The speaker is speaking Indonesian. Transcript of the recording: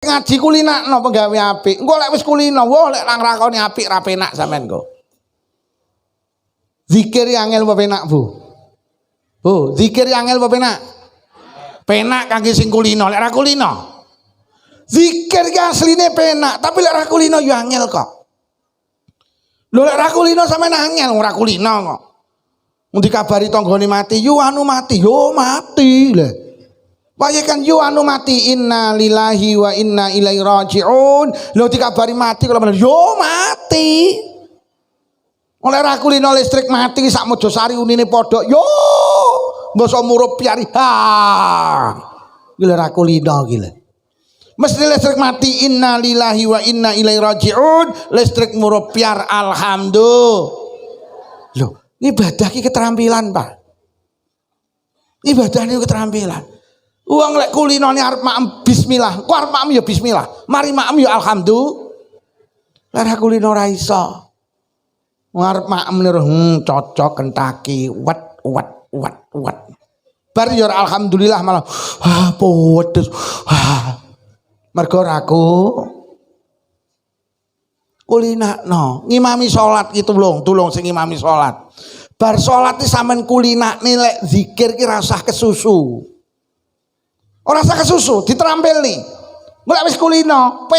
ngaji kulinakno penggawe apik. Engko lek wis kulino, wah lek nang lakoni apik ra penak sampean kok. Zikir angel apa penak, Bu? Bu, zikir angel apa penak? Penak kangge sing kulino, lek ra kulino. Zikir ki asline penak, tapi lek ra kulino ya angel kok. Lho lek ra kulino sampean angel ora kulino kok. Mun dikabari tanggane mati, yo anu mati, yo mati lho. Wae kan yo anu mati, inna lillahi wa inna ilaihi rajiun. Lho dikabari mati kalau yo mati. Oleh ra kulino listrik mati sak Mojosari unine padha. Yo mbasa murup piari. Ha. Gila ra kulino gila. Mesti listrik mati, inna lillahi wa inna ilaihi rajiun. Listrik murup piar, alhamdulillah. Loh, ibadah ki keterampilan, Pak. Ibadah ini keterampilan. Uang lek kulinone arep maem bismillah. Ku arep maem ya bismillah. Mari maem ya alhamdulillah. Lara kulino ora iso. Ngarep maem niru cocok kentaki wat. Bar ya alhamdulillah malah pedes. Mergo aku kulinakno. Ngimami salat ki tulung sing ngimami salat. Bar salat iki sampean kulinakne lek zikir ki ra usah kesusu. Ora usah kesusu, diterampilni. Mulai wis kulino.